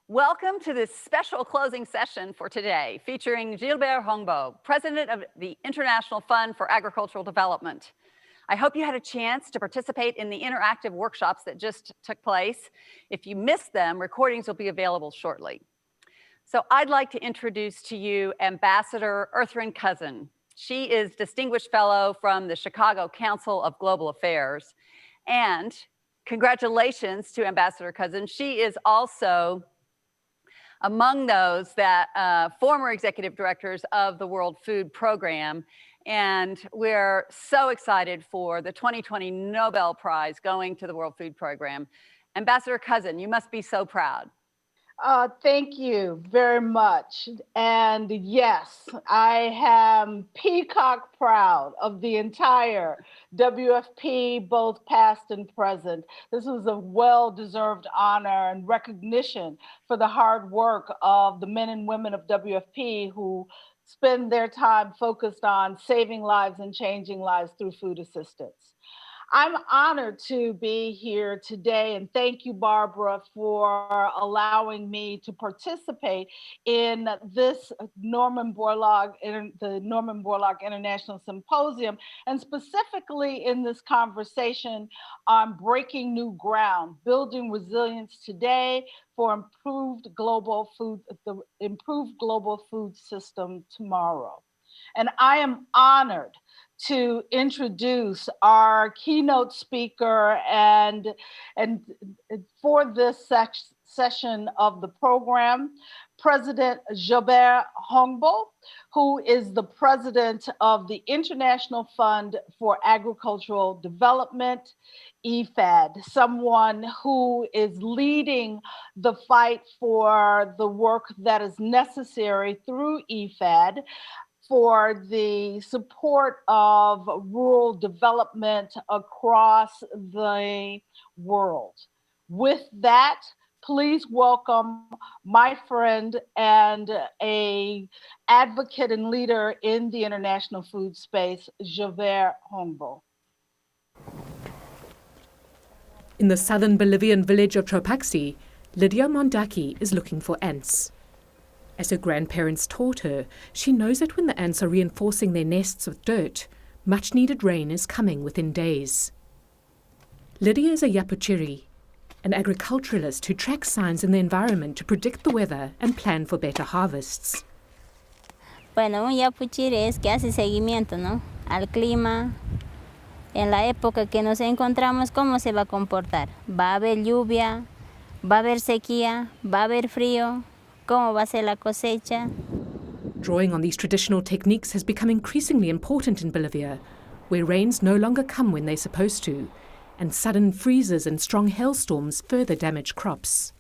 Welcome to this special closing session for today, featuring Gilbert Houngbo, President of the International Fund for Agricultural Development. I hope you had a chance to participate in the interactive workshops that just took place. If you missed them, recordings will be available shortly. So I'd like to introduce to you Ambassador Earthryn Cousin. She is Distinguished Fellow from the Chicago Council of Global Affairs. And congratulations to Ambassador Cousin. She is also among those that former executive directors of the World Food Program. And we're so excited for the 2020 Nobel Prize going to the World Food Program. Ambassador Cousin, you must be so proud. Thank you very much. And yes, I am peacock proud of the entire WFP, both past and present. This was a well-deserved honor and recognition for the hard work of the men and women of WFP who spend their time focused on saving lives and changing lives through food assistance. I'm honored to be here today, and thank you, Barbara, for allowing me to participate in this the Norman Borlaug International Symposium, and specifically in this conversation on breaking new ground, building resilience today for the improved global food system tomorrow. And I am honored to introduce our keynote speaker and for this session of the program, President Gilbert Houngbo, who is the president of the International Fund for Agricultural Development, IFAD, someone who is leading the fight for the work that is necessary through IFAD for the support of rural development across the world. With that, please welcome my friend and an advocate and leader in the international food space, Gilbert Houngbo. In the southern Bolivian village of Tropaxi, Lydia Mondaki is looking for ants. As her grandparents taught her, she knows that when the ants are reinforcing their nests with dirt, much-needed rain is coming within days. Lydia is a Yapuchiri, an agriculturalist who tracks signs in the environment to predict the weather and plan for better harvests. Bueno, un Yapuchiri es que hace seguimiento, ¿no? Al clima, en la época que nos encontramos, cómo se va a comportar. Va a haber lluvia, va a haber sequía, va a haber frío. ¿Cómo va a ser la cosecha? Drawing on these traditional techniques has become increasingly important in Bolivia, where rains no longer come when they're supposed to, and sudden freezes and strong hailstorms further damage crops.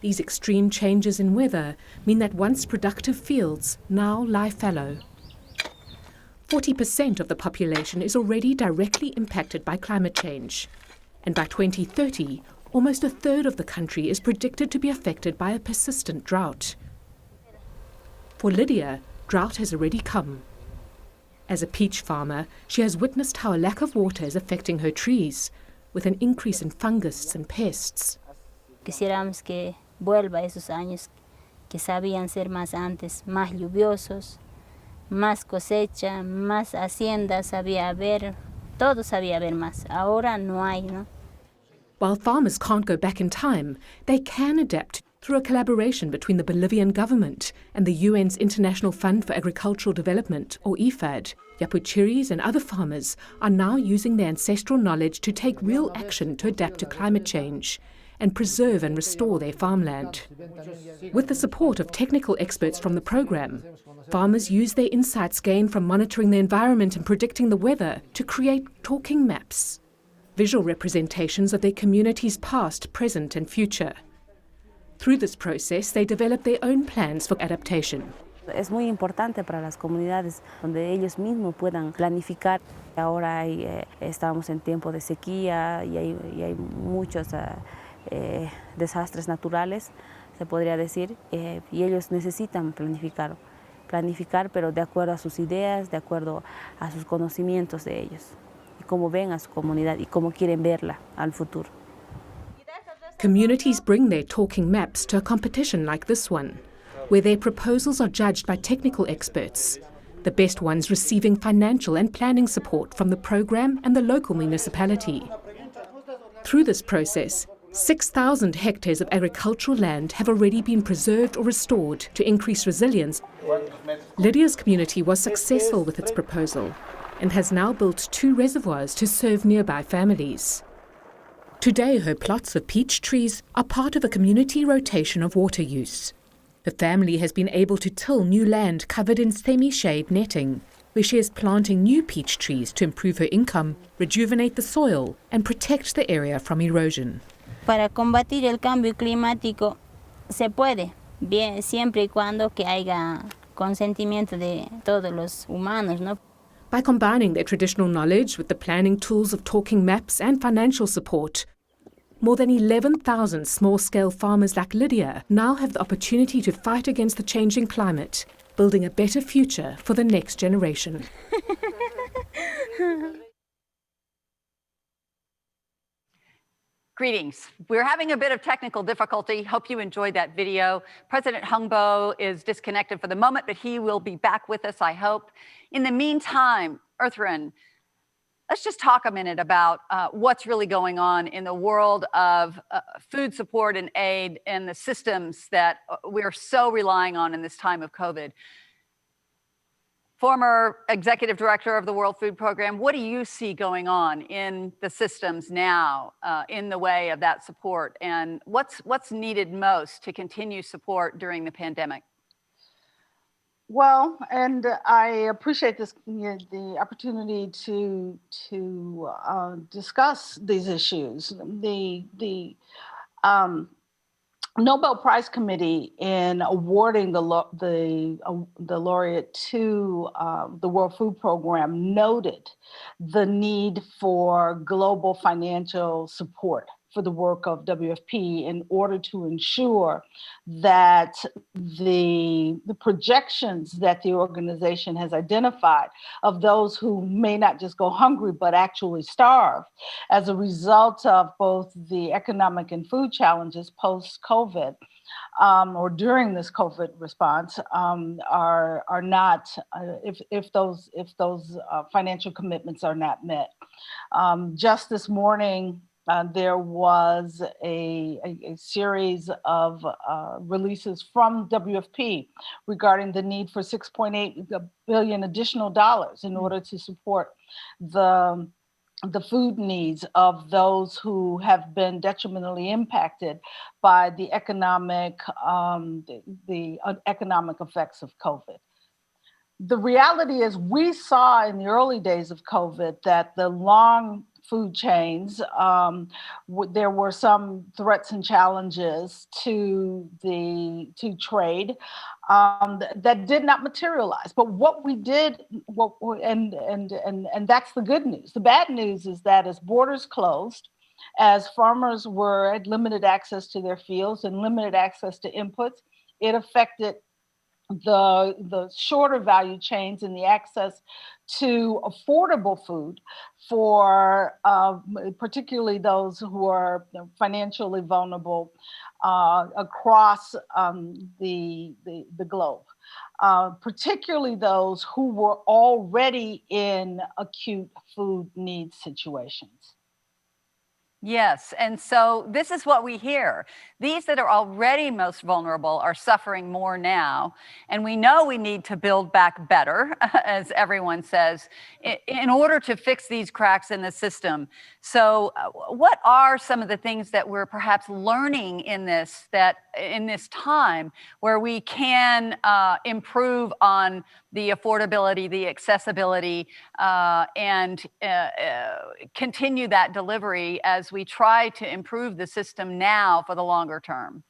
These extreme changes in weather mean that once productive fields now lie fallow. 40% of the population is already directly impacted by climate change, and by 2030, almost a third of the country is predicted to be affected by a persistent drought. For Lydia, drought has already come. As a peach farmer, she has witnessed how a lack of water is affecting her trees, with an increase in fungus and pests. Quisiéramos que vuelva esos años que sabían ser más antes, más lluviosos, más cosecha, más haciendas sabía haber, todo sabía haber más. Ahora no hay, ¿no? While farmers can't go back in time, they can adapt through a collaboration between the Bolivian government and the UN's International Fund for Agricultural Development, or IFAD. Yapuchiris and other farmers are now using their ancestral knowledge to take real action to adapt to climate change and preserve and restore their farmland. With the support of technical experts from the program, farmers use their insights gained from monitoring the environment and predicting the weather to create talking maps, visual representations of their community's past, present and future. Through this process, they develop their own plans for adaptation. Es muy importante para las comunidades donde ellos mismos puedan planificar. Ahora estamos en tiempo de sequía y hay muchos desastres naturales, se podría decir, y ellos necesitan planificar, pero de acuerdo a sus ideas, de acuerdo a sus conocimientos de ellos, y cómo ven a su comunidad y cómo quieren verla al futuro. Communities bring their talking maps to a competition like this one, where their proposals are judged by technical experts, the best ones receiving financial and planning support from the program and the local municipality. Through this process, 6,000 hectares of agricultural land have already been preserved or restored to increase resilience. Lydia's community was successful with its proposal and has now built 2 reservoirs to serve nearby families. Today, her plots of peach trees are part of a community rotation of water use. The family has been able to till new land covered in semi-shade netting, where she is planting new peach trees to improve her income, rejuvenate the soil, and protect the area from erosion. Para combatir el cambio climático se puede, bien, siempre y cuando que haya consentimiento de todos los humanos, ¿no? By combining their traditional knowledge with the planning tools of talking maps and financial support, more than 11,000 small-scale farmers like Lydia now have the opportunity to fight against the changing climate, building a better future for the next generation. Greetings. We're having a bit of technical difficulty. Hope you enjoyed that video. President Houngbo is disconnected for the moment, but he will be back with us, I hope. In the meantime, Earthrin, let's just talk a minute about what's really going on in the world of food support and aid and the systems that we're so relying on in this time of COVID. Former executive director of the World Food Program, what do you see going on in the systems now in the way of that support? And what's needed most to continue support during the pandemic? Well, and I appreciate this, the opportunity to discuss these issues. The Nobel Prize Committee, in awarding the laureate to the World Food Program, noted the need for global financial support for the work of WFP in order to ensure that the projections that the organization has identified of those who may not just go hungry, but actually starve as a result of both the economic and food challenges post-COVID, or during this COVID response, are not, if those financial commitments are not met. Just this morning, there was a series of releases from WFP regarding the need for $6.8 billion additional dollars in order to support the food needs of those who have been detrimentally impacted by the economic effects of COVID. The reality is, we saw in the early days of COVID that the long food chains, there were some threats and challenges to trade that did not materialize. But what we did, and that's the good news. The bad news is that as borders closed, as farmers had limited access to their fields and limited access to inputs, it affected the shorter value chains and the access to affordable food for particularly those who are financially vulnerable across the globe, particularly those who were already in acute food needs situations. Yes, and so this is what we hear. These that are already most vulnerable are suffering more now, and we know we need to build back better, as everyone says, in order to fix these cracks in the system. So what are some of the things that we're perhaps learning in this time where we can improve on the affordability, the accessibility, and continue that delivery as we try to improve the system now for the longer term?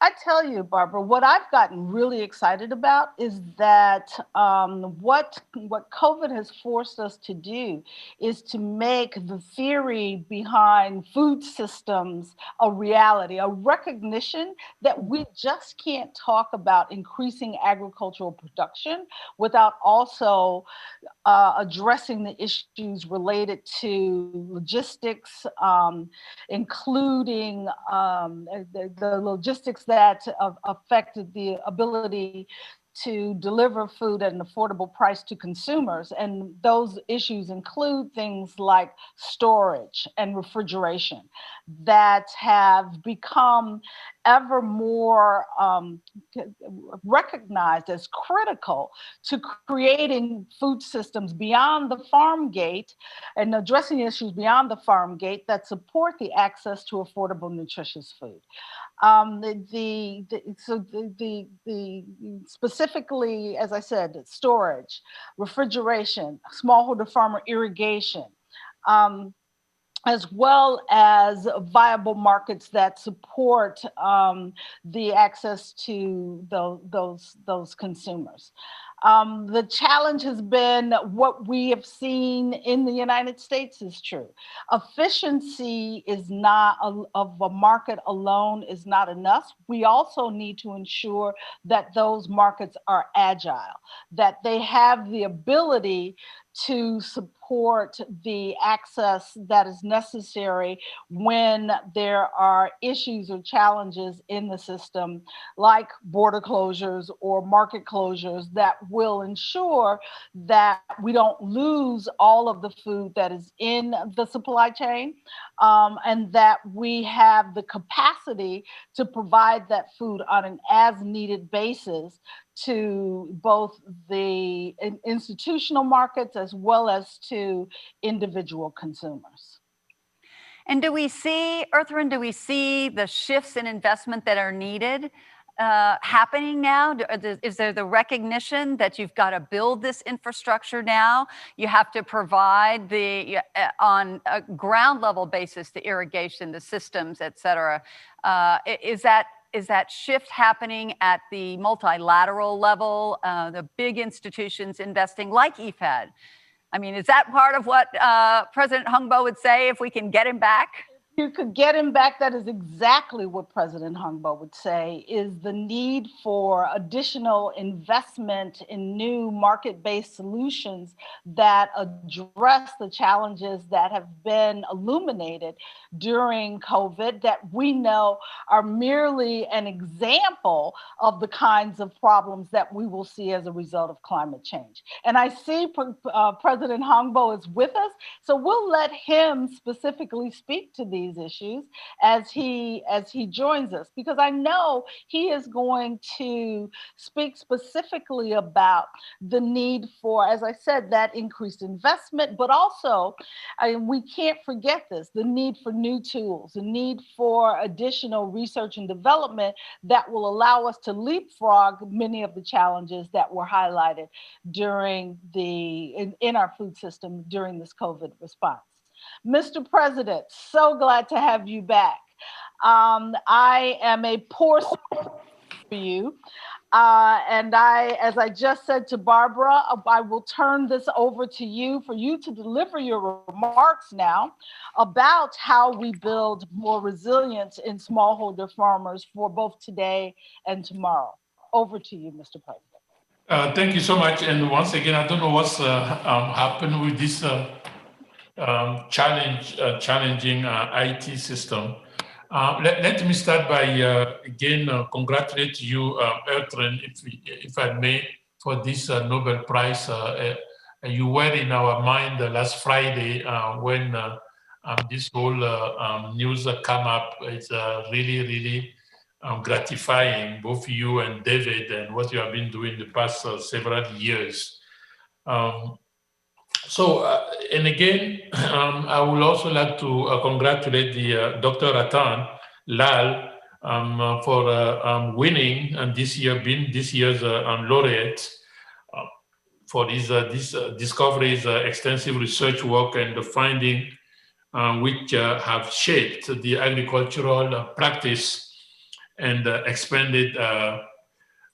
I tell you, Barbara, what I've gotten really excited about is that what COVID has forced us to do is to make the theory behind food systems a reality, a recognition that we just can't talk about increasing agricultural production without also addressing the issues related to logistics, including the logistics that affected the ability to deliver food at an affordable price to consumers. And those issues include things like storage and refrigeration that have become ever more recognized as critical to creating food systems beyond the farm gate and addressing issues beyond the farm gate that support the access to affordable, nutritious food. Specifically, as I said, storage, refrigeration, smallholder farmer irrigation, as well as viable markets that support the access to those consumers. The challenge has been what we have seen in the United States is true. Efficiency is not of a market alone is not enough. We also need to ensure that those markets are agile, that they have the ability to support the access that is necessary when there are issues or challenges in the system, like border closures or market closures, that will ensure that we don't lose all of the food that is in the supply chain, and that we have the capacity to provide that food on an as-needed basis to both the institutional markets as well as to individual consumers. And do we see, Earthren, do we see the shifts in investment that are needed happening now? Is there the recognition that you've got to build this infrastructure now? You have to provide on a ground level basis, the irrigation, the systems, et cetera. Is that shift happening at the multilateral level, the big institutions investing like IFAD? I mean, is that part of what President Houngbo would say if we can get him back? You could get him back. That is exactly what President Houngbo would say, is the need for additional investment in new market-based solutions that address the challenges that have been illuminated during COVID that we know are merely an example of the kinds of problems that we will see as a result of climate change. And I see President Houngbo is with us, so we'll let him specifically speak to these issues as he joins us, because I know he is going to speak specifically about the need for, as I said, that increased investment, but also we can't forget this, the need for new tools, the need for additional research and development that will allow us to leapfrog many of the challenges that were highlighted during in our food system during this COVID response. Mr. President, so glad to have you back. I am a poor for you. And as I just said to Barbara, I will turn this over to you for you to deliver your remarks now about how we build more resilience in smallholder farmers for both today and tomorrow. Over to you, Mr. President. Thank you so much. And once again, I don't know what's happened with this challenging IT system. Let me start by again congratulate you, Earthren, if I may, for this Nobel Prize. You were in our mind last Friday when this whole news come up. It's really, really gratifying, both you and David, and what you have been doing the past several years. And again, I would also like to congratulate the Dr. Ratan Lal for winning and being this year's laureate for this discoveries, extensive research work, and the finding which have shaped the agricultural practice and expanded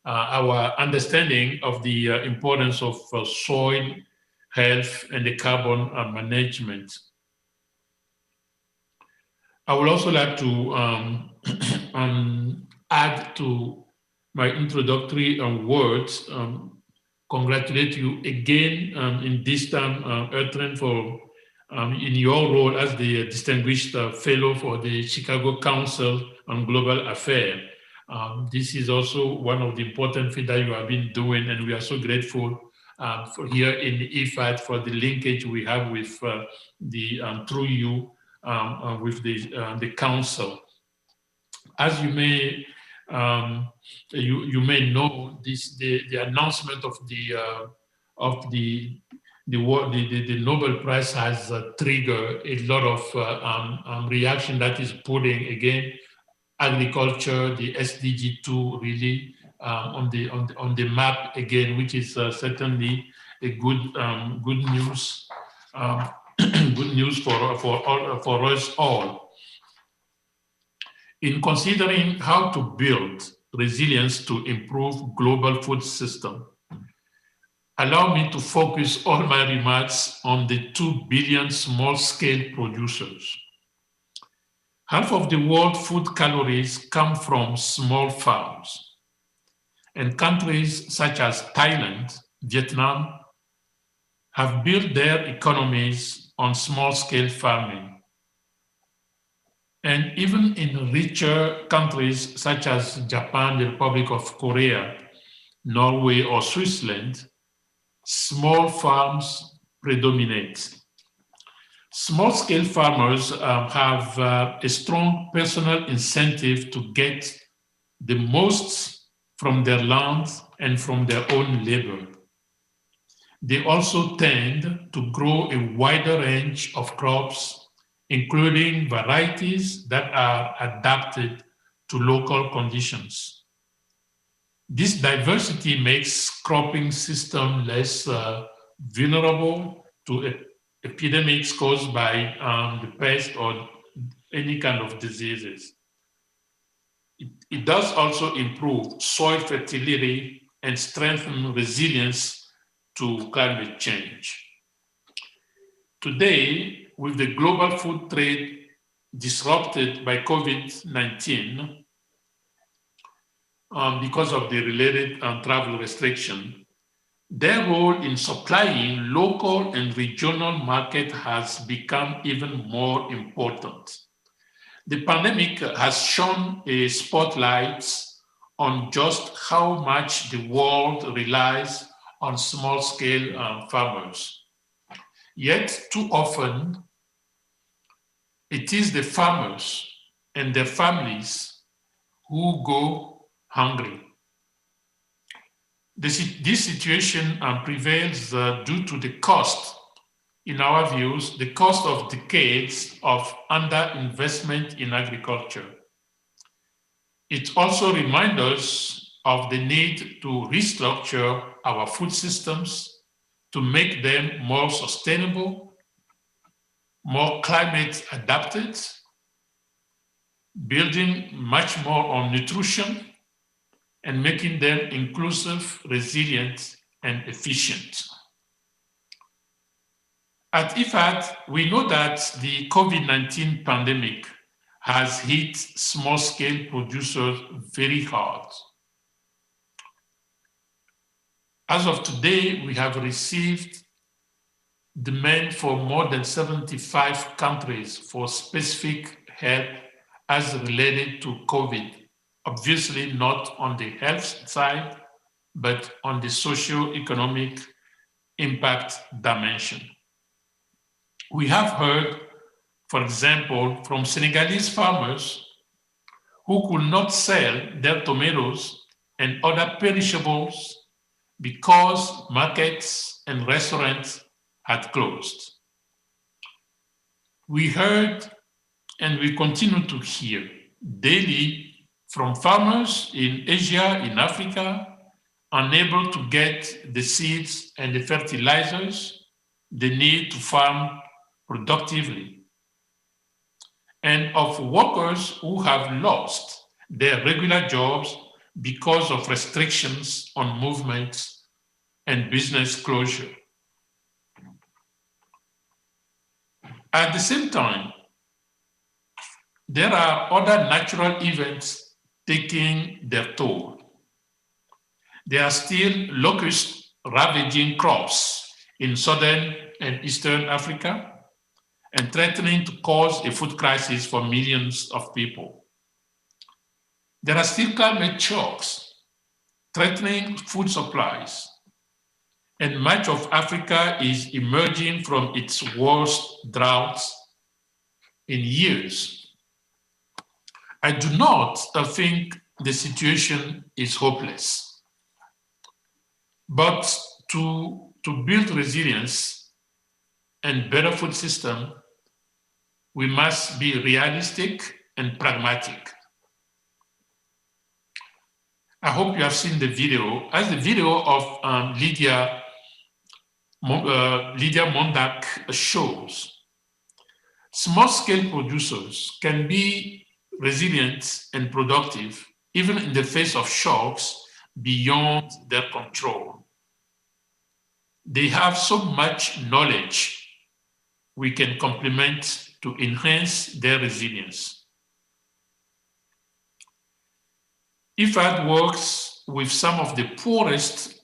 our understanding of the importance of soil health and the carbon management. I would also like to add to my introductory words, congratulate you again in this time, Bertrand, for in your role as the distinguished fellow for the Chicago Council on Global Affairs. This is also one of the important things that you have been doing, and we are so grateful for here in the IFAD for the linkage we have with the through you with the council. As you may you may know, the announcement of the Nobel Prize has triggered a lot of reaction that is putting again agriculture, the SDG 2 really on the map again, which is certainly a good news. Good news for us all. In considering how to build resilience to improve global food system, allow me to focus all my remarks on the 2 billion small-scale producers. Half of the world food calories come from small farms, and countries such as Thailand, Vietnam, have built their economies on small-scale farming. And even in richer countries such as Japan, the Republic of Korea, Norway, or Switzerland, small farms predominate. Small-scale farmers have a strong personal incentive to get the most from their land and from their own labor. They also tend to grow a wider range of crops, including varieties that are adapted to local conditions. This diversity makes cropping system less vulnerable to epidemics caused by the pest or any kind of diseases. It does also improve soil fertility and strengthen resilience to climate change. Today, with the global food trade disrupted by COVID-19 because of the related travel restriction, their role in supplying local and regional market has become even more important. The pandemic has shone a spotlight on just how much the world relies on small-scale farmers. Yet, too often, it is the farmers and their families who go hungry. This situation prevails due to the cost, in our views, the cost of decades of underinvestment in agriculture. It also reminds us of the need to restructure our food systems to make them more sustainable, more climate adapted, building much more on nutrition, and making them inclusive, resilient, and efficient. At IFAD, we know that the COVID-19 pandemic has hit small-scale producers very hard. As of today, we have received demand for more than 75 countries for specific help as related to COVID. Obviously not on the health side, but on the socio-economic impact dimension. We have heard, for example, from Senegalese farmers who could not sell their tomatoes and other perishables because markets and restaurants had closed. We heard and we continue to hear daily from farmers in Asia, in Africa, unable to get the seeds and the fertilizers they need to farm productively, and of workers who have lost their regular jobs because of restrictions on movements and business closure. At the same time, there are other natural events taking their toll. There are still locusts ravaging crops in southern and eastern Africa and threatening to cause a food crisis for millions of people. There are still climate shocks threatening food supplies, and much of Africa is emerging from its worst droughts in years. I do not think the situation is hopeless, but to build resilience and better food system, we must be realistic and pragmatic. I hope you have seen the video. As the video of Lydia Mondak shows, small-scale producers can be resilient and productive even in the face of shocks beyond their control. They have so much knowledge we can complement to enhance their resilience. IFAD works with some of the poorest,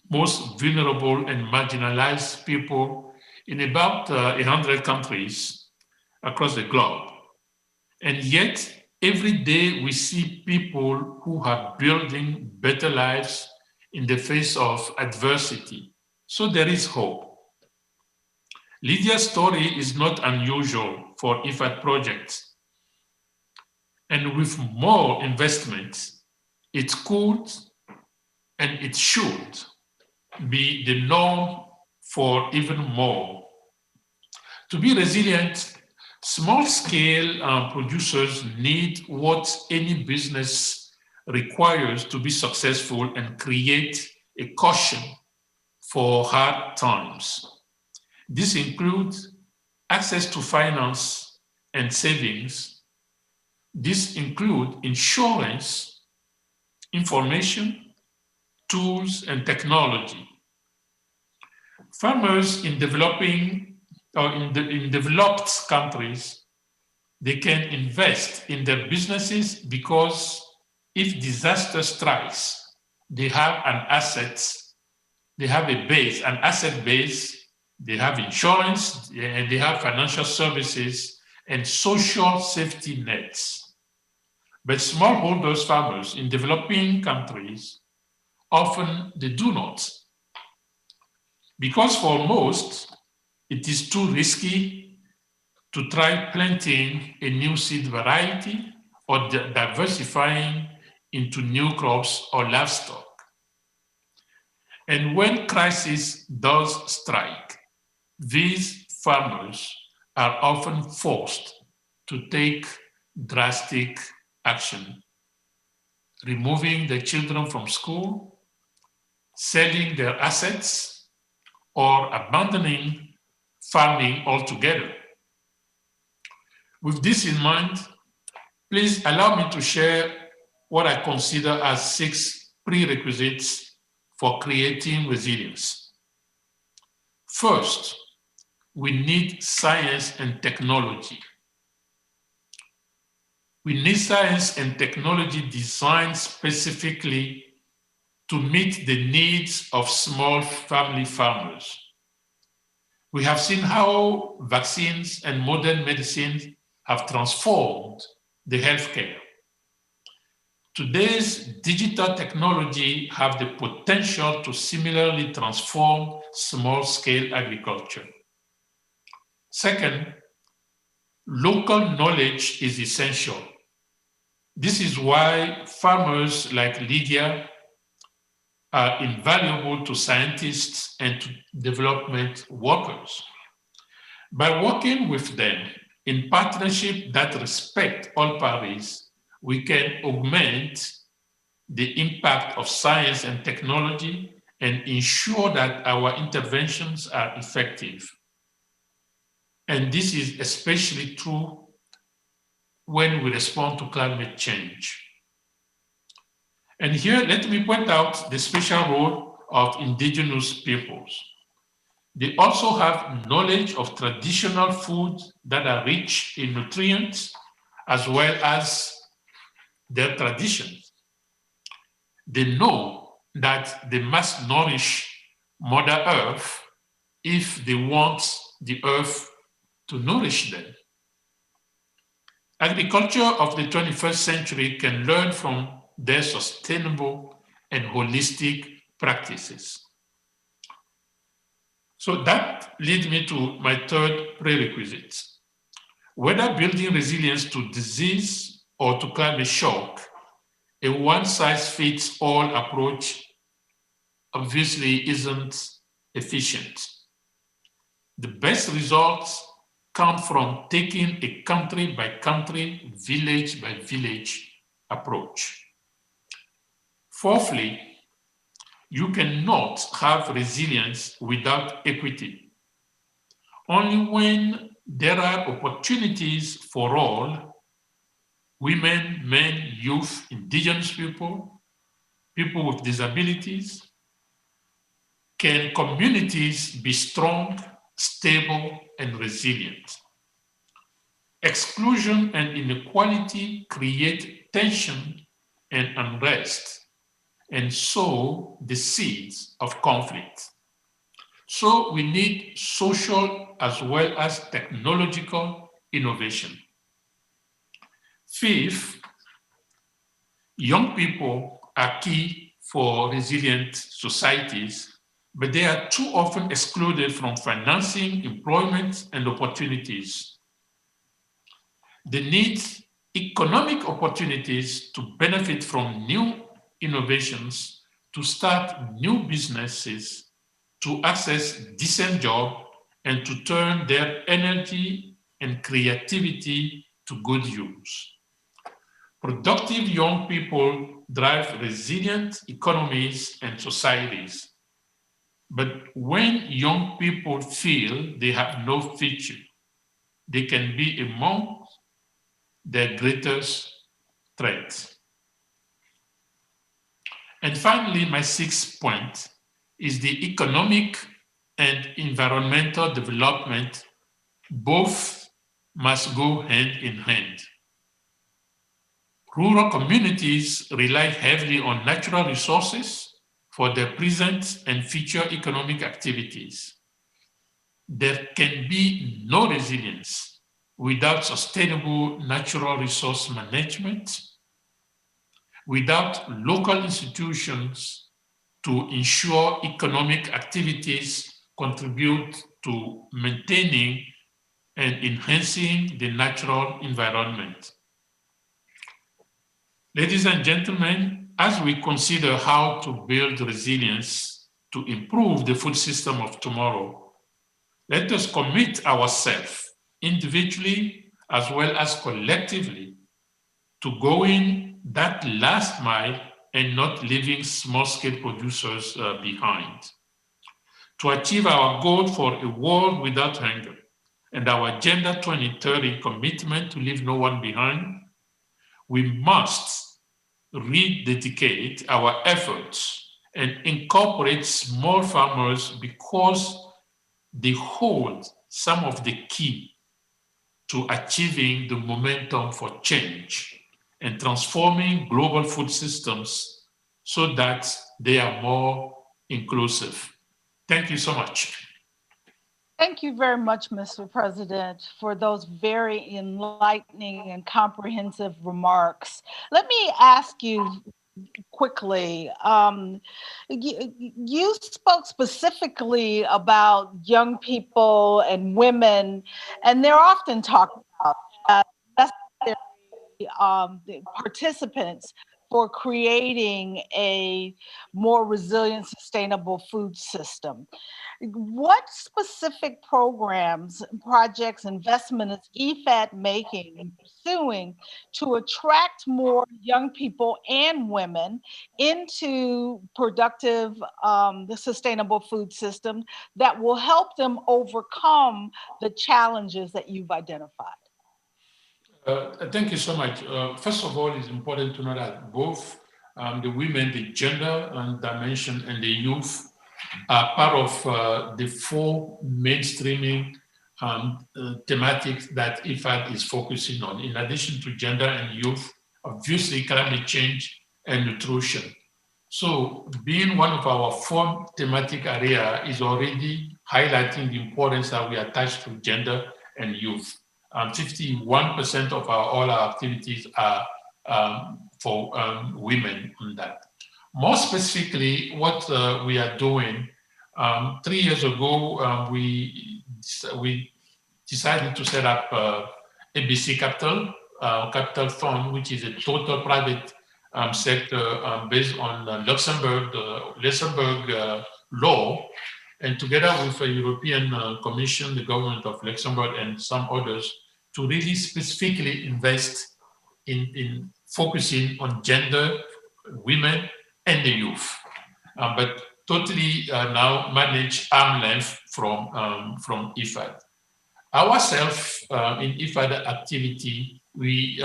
most vulnerable and marginalized people in about 100 countries across the globe. And yet, every day we see people who are building better lives in the face of adversity. So there is hope. Lydia's story is not unusual for IFAD projects. And with more investment, it could and it should be the norm for even more. To be resilient, small-scale producers need what any business requires to be successful and create a cushion for hard times. This includes access to finance and savings. This includes insurance, information, tools, and technology. Farmers in developing or in developed countries, they can invest in their businesses because if disaster strikes, they have an asset, they have a base, an asset base, they have insurance, and they have financial services and social safety nets. But smallholders farmers in developing countries, often they do not. Because for most, it is too risky to try planting a new seed variety or diversifying into new crops or livestock. And when crisis does strike, these farmers are often forced to take drastic action, removing their children from school, selling their assets, or abandoning farming altogether. With this in mind, please allow me to share what I consider as 6 prerequisites for creating resilience. First, we need science and technology. We need science and technology designed specifically to meet the needs of small family farmers. We have seen how vaccines and modern medicine have transformed the healthcare. Today's digital technology have the potential to similarly transform small-scale agriculture. Second, local knowledge is essential. This is why farmers like Lydia are invaluable to scientists and to development workers. By working with them in partnership that respect all parties, we can augment the impact of science and technology and ensure that our interventions are effective. And this is especially true when we respond to climate change. And here, let me point out the special role of indigenous peoples. They also have knowledge of traditional foods that are rich in nutrients, as well as their traditions. They know that they must nourish Mother Earth if they want the earth to nourish them. Agriculture of the 21st century can learn from their sustainable and holistic practices. So that leads me to my third prerequisite. Whether building resilience to disease or to climate shock, a one-size-fits-all approach obviously isn't efficient. The best results come from taking a country-by-country, village-by-village approach. Fourthly, you cannot have resilience without equity. Only when there are opportunities for all, women, men, youth, indigenous people, people with disabilities, can communities be strong, stable, and resilient. Exclusion and inequality create tension and unrest, and sow the seeds of conflict. So we need social as well as technological innovation. Fifth, young people are key for resilient societies, but they are too often excluded from financing, employment, and opportunities. They need economic opportunities to benefit from new innovations, to start new businesses, to access decent jobs, and to turn their energy and creativity to good use. Productive young people drive resilient economies and societies. But when young people feel they have no future, they can be among their greatest threats. And finally, my sixth point is the economic and environmental development. Both must go hand in hand. Rural communities rely heavily on natural resources for their present and future economic activities. There can be no resilience without sustainable natural resource management, without local institutions to ensure economic activities contribute to maintaining and enhancing the natural environment. Ladies and gentlemen, as we consider how to build resilience to improve the food system of tomorrow, let us commit ourselves individually as well as collectively to going that last mile and not leaving small-scale producers behind. To achieve our goal for a world without hunger and our Agenda 2030 commitment to leave no one behind, we must rededicate our efforts and incorporate small farmers because they hold some of the key to achieving the momentum for change and transforming global food systems so that they are more inclusive. Thank you so much. Thank you very much, Mr. President, for those very enlightening and comprehensive remarks. Let me ask you quickly. You spoke specifically about young people and women, and they're often talked about as necessary participants for creating a more resilient, sustainable food system. What specific programs, projects, investment is EFAD making and pursuing to attract more young people and women into productive, the sustainable food system that will help them overcome the challenges that you've identified? Thank you so much. First of all, it's important to know that both the women, the gender and dimension, and the youth are part of the four mainstreaming thematics that IFAD is focusing on. In addition to gender and youth, obviously climate change and nutrition. So being one of our four thematic area is already highlighting the importance that we attach to gender and youth. 51% of all our activities are for women on that. More specifically, what we are doing, 3 years ago, we decided to set up ABC Capital Fund, which is a total private sector based on Luxembourg law, and together with the European Commission, the government of Luxembourg, and some others, to really specifically invest in focusing on gender, women, and the youth, but totally now manage arm's length from IFAD. Ourselves in IFAD activity, we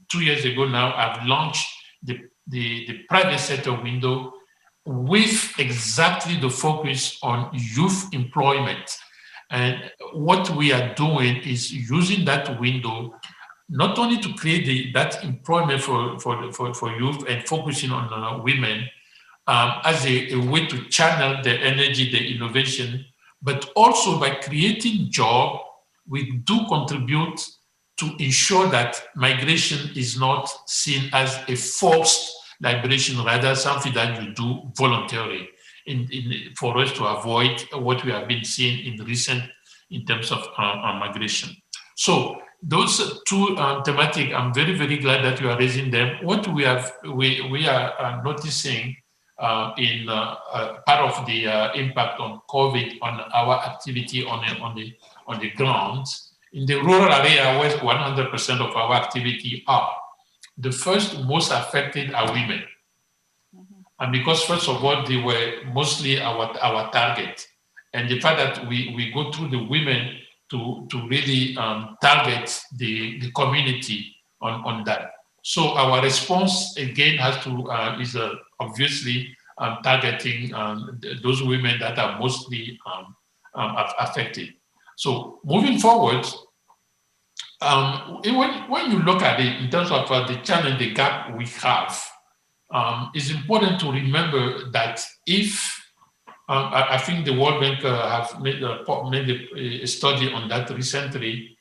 2 years ago now have launched the private sector window with exactly the focus on youth employment. And what we are doing is using that window not only to create that employment for youth and focusing on women as a way to channel the energy, the innovation, but also by creating jobs, we do contribute to ensure that migration is not seen as a forced migration, rather something that you do voluntarily for us to avoid what we have been seeing in terms of migration. So those two thematic, I'm very, very glad that you are raising them. What we are noticing in part of the impact on COVID on our activity on the ground, in the rural area where 100% of our activity are, the first most affected are women. And because first of all, they were mostly our target. And the fact that we go through the women to really target the community on that. So our response again has to is obviously targeting those women that are mostly affected. So moving forward, when you look at it in terms of the challenge, the gap we have, it's important to remember that if I think the World Bank have made a study on that recently.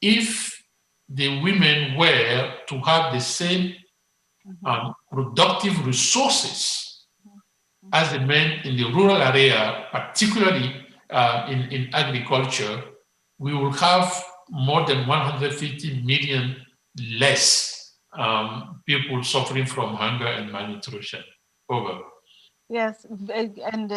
If the women were to have the same productive resources as the men in the rural area, particularly in agriculture, we will have more than 150 million less people suffering from hunger and malnutrition. Over. Yes, and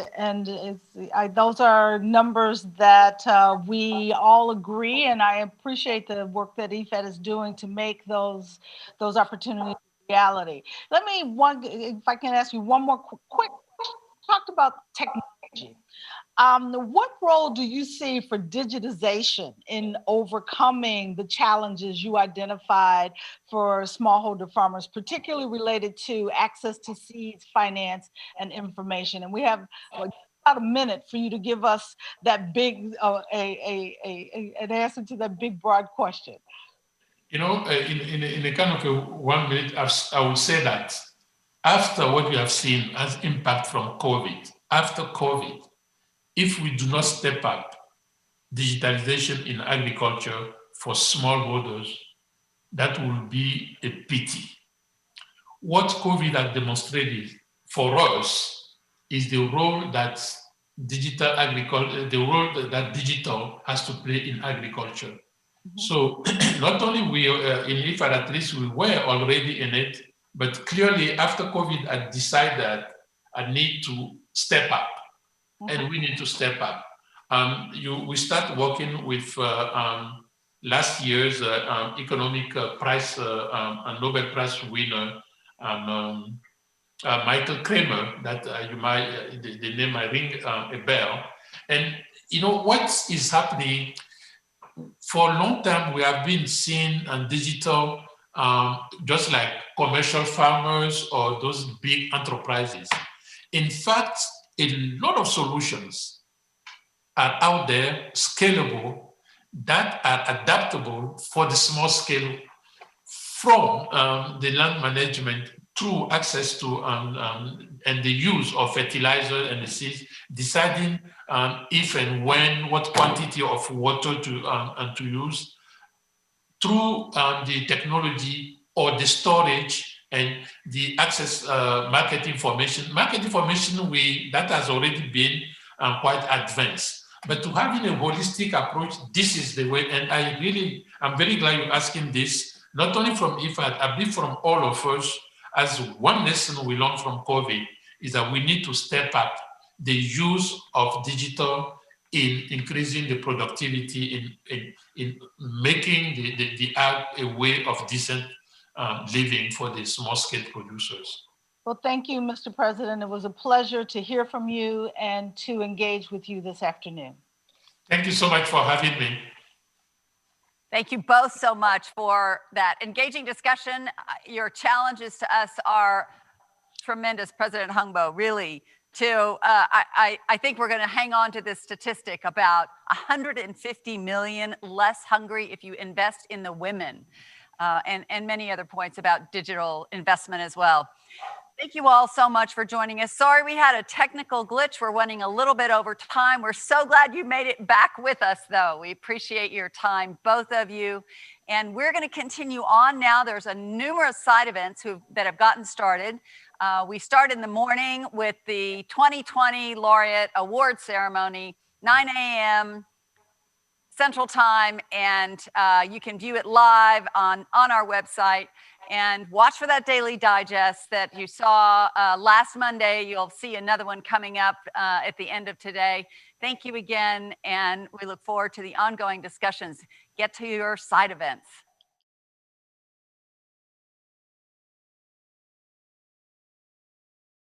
those are numbers that we all agree, and I appreciate the work that IFAD is doing to make those opportunities a reality. Let me if I can ask you one more quick question. Talked about technology. What role do you see for digitization in overcoming the challenges you identified for smallholder farmers, particularly related to access to seeds, finance, and information? And we have about a minute for you to give us that big, an answer to that big, broad question. You know, in a kind of a 1 minute, I would say that after what we have seen as impact from COVID, after COVID, if we do not step up digitalization in agriculture for smallholders, that will be a pity. What COVID has demonstrated for us is the role that digital agriculture, the role that digital has to play in agriculture. Mm-hmm. So not only we in IFAD, at least we were already in it, but clearly after COVID, I decided I need to step up. And we need to step up. We start working with last year's economic prize, Nobel Prize winner, Michael Kramer. That you might the name might ring a bell. And you know what is happening? For a long time, we have been seeing digital just like commercial farmers or those big enterprises. In fact, a lot of solutions are out there, scalable, that are adaptable for the small scale, from the land management through access to and the use of fertilizer and the seeds, deciding if and when, what quantity of water to use, through the technology or the storage and the access market information. Market information, that has already been quite advanced. But to having a holistic approach, this is the way. And I'm very glad you're asking this, not only from IFAD, I believe from all of us. As one lesson we learned from COVID is that we need to step up the use of digital in increasing the productivity, in making the ag a way of decent living for the small scale producers. Well, thank you, Mr. President. It was a pleasure to hear from you and to engage with you this afternoon. Thank you so much for having me. Thank you both so much for that engaging discussion. Your challenges to us are tremendous, President Houngbo, really. I think we're going to hang on to this statistic about 150 million less hungry if you invest in the women, and many other points about digital investment as well. Thank you all so much for joining us. Sorry we had a technical glitch. We're running a little bit over time. We're so glad you made it back with us, though. We appreciate your time, both of you. And we're going to continue on now. There's a numerous side events that have gotten started. We start in the morning with the 2020 Laureate Award Ceremony, 9 a.m. Central Time, and you can view it live on our website. And watch for that daily digest that you saw last Monday. You'll see another one coming up at the end of today. Thank you again, and we look forward to the ongoing discussions. Get to your side events.